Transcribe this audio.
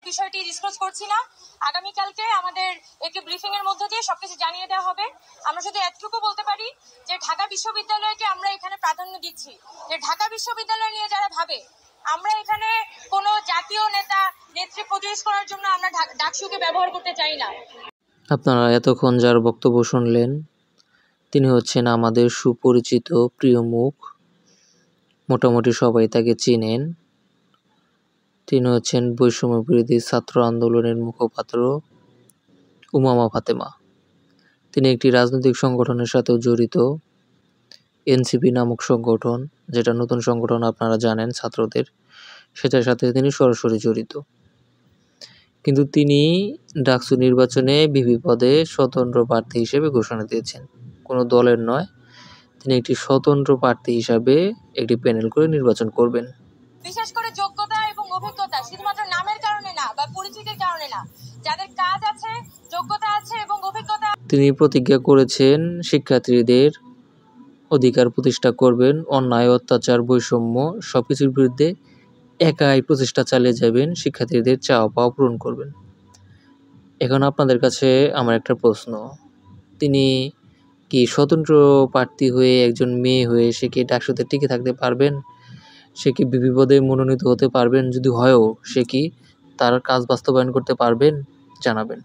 বিষয়টি ডিসক্লোজ করছি না। আগামীকালকে আমাদের একটি ব্রিফিং এর মধ্য দিয়ে সবকিছু জানিয়ে দেওয়া হবে। আমরা শুধু এতটুকু বলতে পারি যে ঢাকা বিশ্ববিদ্যালয়কে আমরা এখানে প্রাধান্য দিচ্ছি, যে ঢাকা বিশ্ববিদ্যালয় নিয়ে যারা ভাবে আমরা এখানে কোনো জাতীয় নেত্রী প্রডিউস করার জন্য আমরা ডাকসুকে ব্যবহার করতে চাই না। আপনারা এতক্ষণ যার বক্তব্য শুনলেন তিনি হচ্ছেন আমাদের সুপরিচিত প্রিয় মুখ, মোটামুটি সবাই তাকে চিনেন। তিনি হচ্ছেন বৈষম্য বিরোধী ছাত্র আন্দোলনের মুখপাত্র উমামা ফাতেমা। তিনি একটি রাজনৈতিক সংগঠনের সাথেও জড়িত, এনসিপি নামক সংগঠন, যেটা নতুন সংগঠন আপনারা জানেন ছাত্রদের, সেটার সাথে তিনি সরাসরি জড়িত। কিন্তু তিনি ডাকসু নির্বাচনে ভিপি পদে স্বতন্ত্র প্রার্থী হিসেবে ঘোষণা দিয়েছেন, কোনো দলের নয়। তিনি একটি স্বতন্ত্র প্রার্থী হিসাবে একটি প্যানেল করে নির্বাচন করবেন। বিশেষ করে যোগ্যতা এবং অভিজ্ঞতা শুধুমাত্র নামের কারণে না বা পরিচিতির কারণে না, যাদের কাজ আছে, যোগ্যতা আছে এবং অভিজ্ঞতা। তিনি প্রতিজ্ঞা করেছেন শিক্ষার্থীদের অধিকার প্রতিষ্ঠা করবেন, অন্যায়, অত্যাচার, বৈষম্য সবকিছুর বিরুদ্ধে একাই প্রচেষ্টা চালিয়ে যাবেন, শিক্ষার্থীদের চাওয়া পাওয়া পূরণ করবেন। এখন আপনাদের কাছে আমার একটা প্রশ্ন, তিনি কি স্বতন্ত্র প্রার্থী হয়ে, একজন মেয়ে হয়ে সে কি ডাকসুতে টিকে থাকতে পারবেন? সে কি ভিপি পদে মনোনীত হতে পারবেন? যদি হয়ও সে কি তার কাজ বাস্তবায়ন করতে পারবেন? জানাবেন।